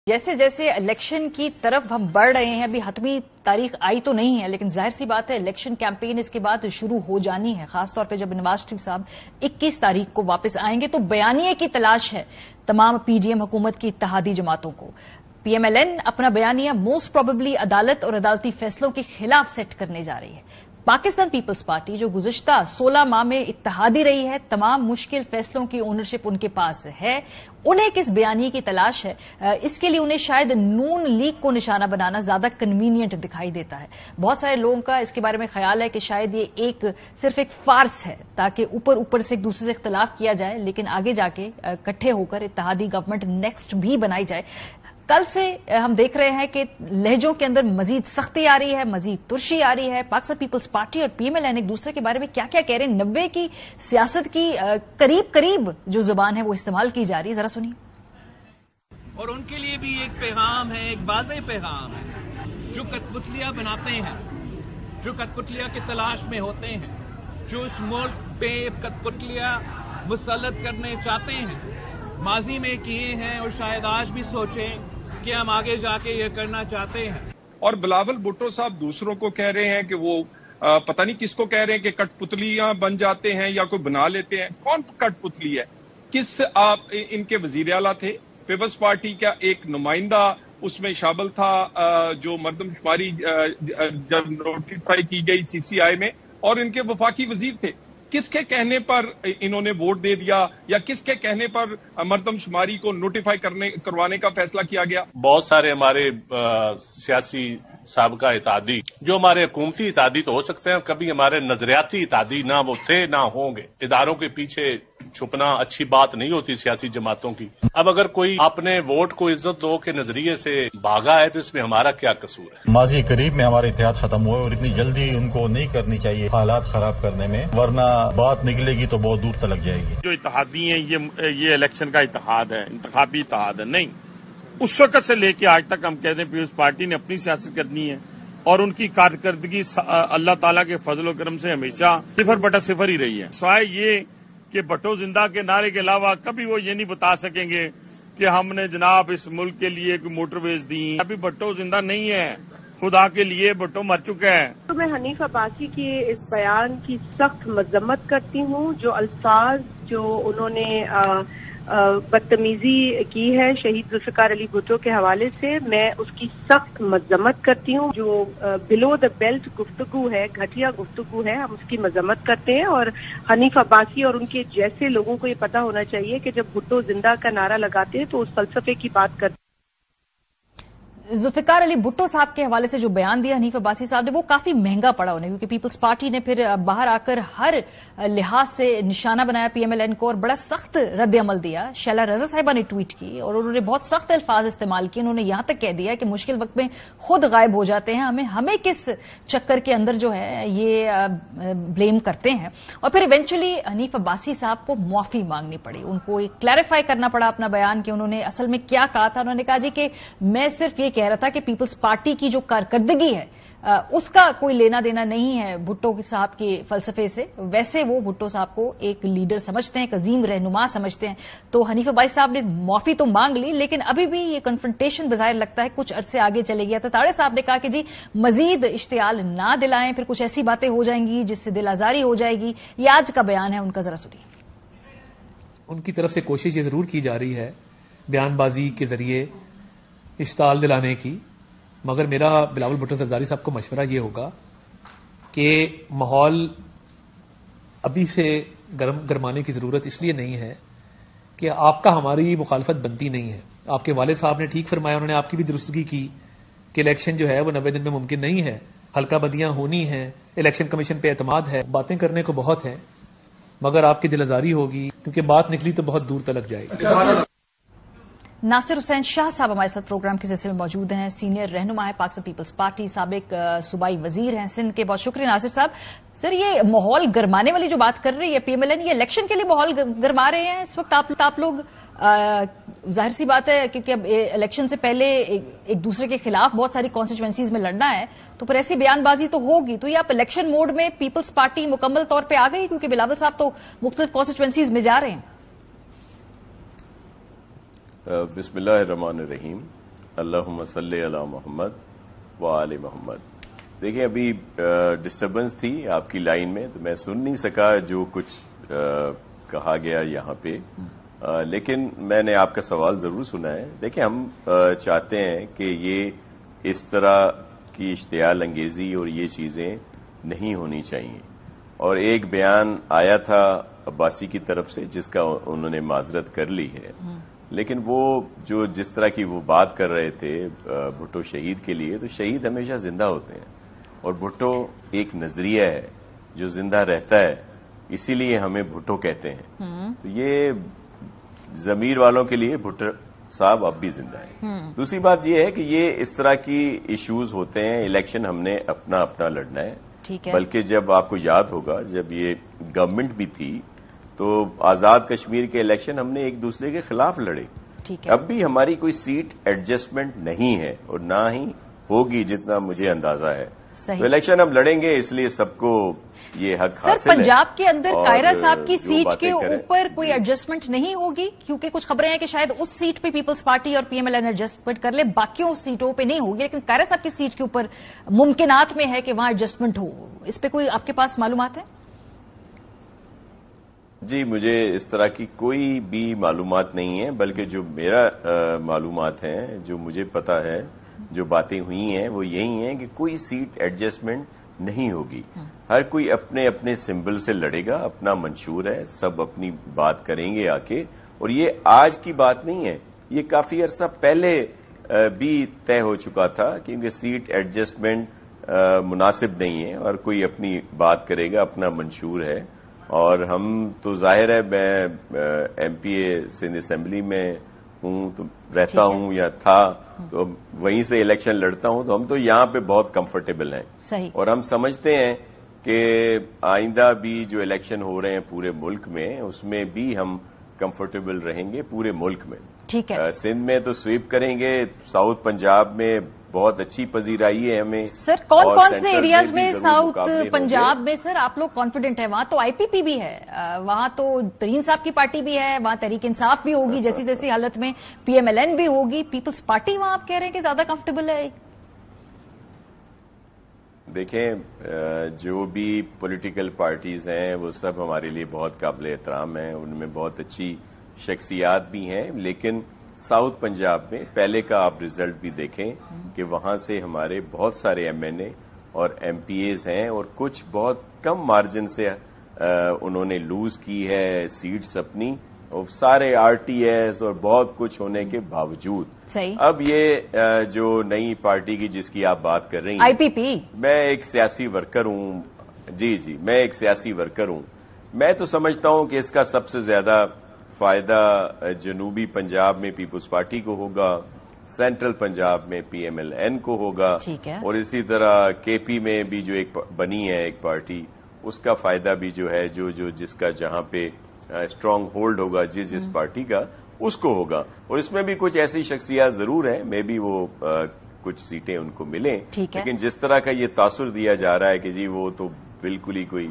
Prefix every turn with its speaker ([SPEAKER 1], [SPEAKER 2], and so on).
[SPEAKER 1] जैसे जैसे इलेक्शन की तरफ हम बढ़ रहे हैं, अभी हतमी तारीख आई तो नहीं है, लेकिन जाहिर सी बात है इलेक्शन कैंपेन इसके बाद शुरू हो जानी है। खासतौर पे जब नवाज शरीफ साहब 21 तारीख को वापस आएंगे तो बयानिए की तलाश है तमाम पीडीएम हुकूमत की इत्तेहादी जमातों को। पीएमएलएन अपना बयानिया मोस्ट प्रोबेबली अदालत और अदालती फैसलों के खिलाफ सेट करने जा रही है। पाकिस्तान पीपल्स पार्टी जो गुज़िश्ता 16 माह में इत्तेहादी रही है, तमाम मुश्किल फैसलों की ओनरशिप उनके पास है, उन्हें किस बयानी की तलाश है, इसके लिए उन्हें शायद नून लीग को निशाना बनाना ज्यादा कन्वीनियंट दिखाई देता है। बहुत सारे लोगों का इसके बारे में ख्याल है कि शायद ये सिर्फ एक फार्स है ताकि ऊपर ऊपर से एक दूसरे से इख्तलाफ किया जाए, लेकिन आगे जाके इकट्ठे होकर इत्तेहादी गवर्नमेंट नेक्स्ट भी बनाई जाए। कल से हम देख रहे हैं कि लहजों के अंदर मजीद सख्ती आ रही है, मजीद तुर्शी आ रही है। पाकिस्तान पीपल्स पार्टी और पीएमएलएन एक दूसरे के बारे में क्या क्या कह रहे हैं। 90 की सियासत की करीब करीब जो जुबान है वो इस्तेमाल की जा रही है, जरा सुनिए।
[SPEAKER 2] और उनके लिए भी एक पैगाम है, एक वाज़ेह पैगाम है। जो कठपुतलियां बनाते हैं, जो कठपुतलियां की तलाश में होते हैं, जो इस मुल्क पे कठपुतलियां मुसल्लत करने चाहते हैं, माजी में किए हैं और शायद आज भी सोचें कि हम आगे जाके ये करना चाहते हैं।
[SPEAKER 3] और बिलावल भुट्टो साहब दूसरों को कह रहे हैं कि वो पता नहीं किसको कह रहे हैं कि कठपुतलियां बन जाते हैं या कोई बना लेते हैं। कौन कठपुतली है? किस इनके वजीर आला थे? पीपल्स पार्टी का एक नुमाइंदा उसमें शामिल था जो मर्दमशुमारी जब नोटिफाई की गई सीसीआई में, और इनके वफाकी वजीर थे। किसके कहने पर इन्होंने वोट दे दिया या किसके कहने पर मर्दमशुमारी को नोटिफाई करवाने का फैसला किया गया?
[SPEAKER 4] बहुत सारे हमारे सियासी साबका इत्तेहादी जो हमारे हुकूमती इत्तेहादी तो हो सकते हैं, कभी हमारे नजरियाती इत्तेहादी ना वो थे ना होंगे। इदारों के पीछे छुपना अच्छी बात नहीं होती सियासी जमातों की। अब अगर कोई अपने वोट को इज्जत दो के नजरिए से भागा है तो इसमें हमारा क्या कसूर है? माजी करीब में हमारे इत्तेहाद खत्म हुए और इतनी जल्दी उनको नहीं करनी चाहिए हालात खराब करने में, वरना बात निकलेगी तो बहुत दूर तक जाएगी।
[SPEAKER 5] जो इत्तेहादी हैं ये इलेक्शन का इत्तेहाद है, इंतखाबी इत्तेहाद है नहीं। उस वक्त से लेके आज तक हम कहते हैं पीपल्स पार्टी ने अपनी सियासत करनी है और उनकी कारकर्दगी अल्लाह ताला के फजल करम से हमेशा 0/0 ही रही है। स्वाय ये कि भट्टो जिंदा के नारे के अलावा कभी वो ये नहीं बता सकेंगे कि हमने जनाब इस मुल्क के लिए कोई मोटरवेज दी। अभी भट्टो जिंदा नहीं है, खुदा के लिए भट्टो मर चुका है।
[SPEAKER 6] तो मैं हनीफ अब्बासी के इस बयान की सख्त मजम्मत करती हूँ। जो अल्फाज जो उन्होंने बदतमीजी की है शहीद जुल्फिकार अली भुट्टो के हवाले से, मैं उसकी सख्त मजम्मत करती हूँ। जो बिलो द बेल्ट गुफ्तगू है, घटिया गुफ्तगू है, हम उसकी मजम्मत करते हैं। और हनीफ अब्बासी और उनके जैसे लोगों को ये पता होना चाहिए कि जब भुट्टो जिंदा का नारा लगाते हैं तो उस फलसफे की बात करते हैं।
[SPEAKER 1] जुल्फिकार अली भुट्टो साहब के हवाले से जो बयान दिया हनीफ अब्बासी साहब ने वो काफी महंगा पड़ा उन्हें, क्योंकि पीपल्स पार्टी ने फिर बाहर आकर हर लिहाज से निशाना बनाया पीएमएलएन को और बड़ा सख्त रद्द अमल दिया। शैला रजा साहिबा ने ट्वीट की और उन्होंने बहुत सख्त अल्फाज इस्तेमाल किए। उन्होंने यहां तक कह दिया कि मुश्किल वक्त में खुद गायब हो जाते हैं, हमें किस चक्कर के अंदर जो है ये ब्लेम करते हैं। और फिर इवेंचुअली हनीफ अब्बासी साहब को माफी मांगनी पड़ी, उनको एक क्लैरिफाई करना पड़ा अपना बयान कि उन्होंने असल में क्या कहा था। उन्होंने कहा जी कि मैं सिर्फ ये कह रहा था कि पीपल्स पार्टी की जो कारकर्दगी है उसका कोई लेना देना नहीं है भुट्टो साहब के फलसफे से। वैसे वो भुट्टो साहब को एक लीडर समझते हैं, एक अजीम रहनुमा समझते हैं। तो हनीफ अब्बासी साहब ने माफी तो मांग ली, लेकिन अभी भी ये कन्फ्रंटेशन बज़ाहिर लगता है कुछ अरसे आगे चले गया था। ताड़े साहब ने कहा कि जी मजीद इश्तियाल ना दिलाएं, फिर कुछ ऐसी बातें हो जाएंगी जिससे दिल आजारी हो जाएगी। ये आज का बयान है उनका, जरा सुनिए।
[SPEAKER 7] उनकी तरफ से कोशिश ये जरूर की जा रही है बयानबाजी के जरिए इश्तियाल दिलाने की, मगर मेरा बिलावल भुट्टो सरदारी साहब को मशवरा ये होगा कि माहौल अभी से गरमाने की जरूरत इसलिए नहीं है कि आपका हमारी मुखालफत बनती नहीं है। आपके वालिद साहब ने ठीक फरमाया, उन्होंने आपकी भी दुरुस्तगी की कि इलेक्शन जो है वो 90 दिन में मुमकिन नहीं है, हल्का बदियां होनी है, इलेक्शन कमीशन पे एतमाद है, बातें करने को बहुत है, मगर आपकी दिलआजारी होगी क्योंकि बात निकली तो बहुत दूर तलक जाएगी।
[SPEAKER 1] नासिर हुसैन शाह साहब हमारे साथ प्रोग्राम के सिलसिले में मौजूद हैं, सीनियर रहनुमा है पाकिस्तान पीपल्स पार्टी, साबिक सूबाई वजीर हैं सिंध के। बहुत शुक्रिया नासिर साहब। सर, ये माहौल गरमाने वाली जो बात कर रही है पीएमएलएन, ये इलेक्शन के लिए माहौल गरमा रहे हैं इस वक्त आप लोग? जाहिर सी बात है क्योंकि अब इलेक्शन से पहले एक दूसरे के खिलाफ बहुत सारी कॉन्स्टिट्यूएंसीज में लड़ना है, तो फिर ऐसी बयानबाजी तो होगी। तो ये आप इलेक्शन मोड में पीपल्स पार्टी मुकम्मल तौर पर आ गई, क्योंकि बिलावल साहब तो मुख्तलिफ कॉन्स्टिट्यूएंसीज में जा रहे हैं।
[SPEAKER 8] बिस्मिल्लाहिर्रहमानिर्रहीम। اللہم صلی علی محمد و آل محمد. دیکھیں ابھی ڈسٹربنس تھی آپ کی لائن میں تو میں سن نہیں سکا جو کچھ کہا گیا یہاں پہ، لیکن میں نے آپ کا سوال ضرور سنا ہے. دیکھیں ہم چاہتے ہیں کہ یہ اس طرح کی اشتعال انگیزی اور یہ چیزیں نہیں ہونی چاہیے. اور ایک بیان آیا تھا عباسی کی طرف سے جس کا انہوں نے معذرت کر لی ہے، لیکن وہ جو جس طرح کی وہ بات کر رہے تھے بھٹو شہید کے لیے، تو شہید ہمیشہ زندہ ہوتے ہیں اور بھٹو ایک نظریہ ہے جو زندہ رہتا ہے، اسی لیے ہمیں بھٹو کہتے ہیں. تو یہ ضمیر والوں کے لیے بھٹو صاحب اب بھی زندہ ہیں. دوسری بات یہ ہے کہ یہ اس طرح کی ایشوز ہوتے ہیں، الیکشن ہم نے اپنا اپنا لڑنا ہے. بلکہ جب آپ کو یاد ہوگا جب یہ گورنمنٹ بھی تھی تو آزاد کشمیر کے الیکشن ہم نے ایک دوسرے کے خلاف لڑے. اب بھی ہماری کوئی سیٹ ایڈجسٹمنٹ نہیں ہے اور نہ ہی ہوگی جتنا مجھے اندازہ ہے. تو الیکشن ہم لڑیں گے، اس لیے سب کو یہ حق حاصل ہے.
[SPEAKER 1] سر پنجاب کے اندر قائرہ صاحب کی سیٹ کے اوپر کوئی ایڈجسٹمنٹ نہیں ہوگی، کیونکہ کچھ خبریں ہیں کہ شاید اس سیٹ پہ پیپلز پارٹی اور پی ایم ایل این ایڈجسٹمنٹ کر لے، باقیوں سیٹوں پہ نہیں ہوگی، لیکن قائرہ صاحب کی سیٹ کے اوپر ممکنات میں ہے کہ وہاں ایڈجسٹمنٹ ہو. اس پہ کوئی آپ کے پاس معلومات ہے؟
[SPEAKER 8] جی مجھے اس طرح کی کوئی بھی معلومات نہیں ہے، بلکہ جو میرا معلومات ہیں، جو مجھے پتا ہے، جو باتیں ہوئی ہیں وہ یہی ہیں کہ کوئی سیٹ ایڈجسٹمنٹ نہیں ہوگی. ہر کوئی اپنے اپنے سمبل سے لڑے گا، اپنا منشور ہے، سب اپنی بات کریں گے آ کے. اور یہ آج کی بات نہیں ہے، یہ کافی عرصہ پہلے بھی طے ہو چکا تھا، کیونکہ سیٹ ایڈجسٹمنٹ مناسب نہیں ہے اور کوئی اپنی بات کرے گا، اپنا منشور ہے. اور ہم تو ظاہر ہے میں ایم پی اے سندھ اسمبلی میں ہوں تو رہتا ہوں یا تھا، تو وہیں سے الیکشن لڑتا ہوں، تو ہم تو یہاں پہ بہت کمفرٹیبل ہیں. اور ہم سمجھتے ہیں کہ آئندہ بھی جو الیکشن ہو رہے ہیں پورے ملک میں، اس میں بھی ہم کمفرٹیبل رہیں گے پورے ملک میں. سندھ میں تو سویپ کریں گے، ساؤتھ پنجاب میں بہت اچھی پذیرائی ہے ہمیں.
[SPEAKER 1] سر کون کون سے ایریاز میں ساؤتھ پنجاب میں سر آپ لوگ کانفیڈنٹ ہیں؟ وہاں تو آئی پی پی بھی ہے، وہاں تو ترین صاحب کی پارٹی بھی ہے، وہاں تحریک انصاف بھی ہوگی جیسی جیسی حالت میں، پی ایم ایل این بھی ہوگی، پیپلز پارٹی وہاں آپ کہہ رہے ہیں کہ زیادہ کمفرٹیبل ہے.
[SPEAKER 8] دیکھیں جو بھی پولیٹیکل پارٹیز ہیں وہ سب ہمارے لیے بہت قابل احترام ہیں، ان میں بہت اچھی شخصیات بھی ہیں، لیکن ساؤتھ پنجاب میں پہلے کا آپ ریزلٹ بھی دیکھیں کہ وہاں سے ہمارے بہت سارے ایم این اے اور ایم پی ایز ہیں، اور کچھ بہت کم مارجن سے انہوں نے لوز کی ہے سیٹس اپنی، اور سارے آر ٹی ایس اور بہت کچھ ہونے کے باوجود. اب یہ جو نئی پارٹی کی جس کی آپ بات کر رہی ہیں،
[SPEAKER 1] آئی پی پی،
[SPEAKER 8] میں ایک سیاسی ورکر ہوں. جی میں ایک سیاسی ورکر ہوں. میں تو سمجھتا ہوں کہ اس کا سب سے زیادہ فائدہ جنوبی پنجاب میں پیپلز پارٹی کو ہوگا، سینٹرل پنجاب میں پی ایم ایل این کو ہوگا، اور اسی طرح کے پی میں بھی جو ایک بنی ہے ایک پارٹی، اس کا فائدہ بھی جو ہے جو جس کا جہاں پہ اسٹرانگ ہولڈ ہوگا جس پارٹی کا، اس کو ہوگا. اور اس میں بھی کچھ ایسی شخصیات ضرور ہیں، میں بھی وہ کچھ سیٹیں ان کو ملیں، لیکن جس طرح کا یہ تاثر دیا جا رہا ہے کہ جی وہ تو بالکل ہی کوئی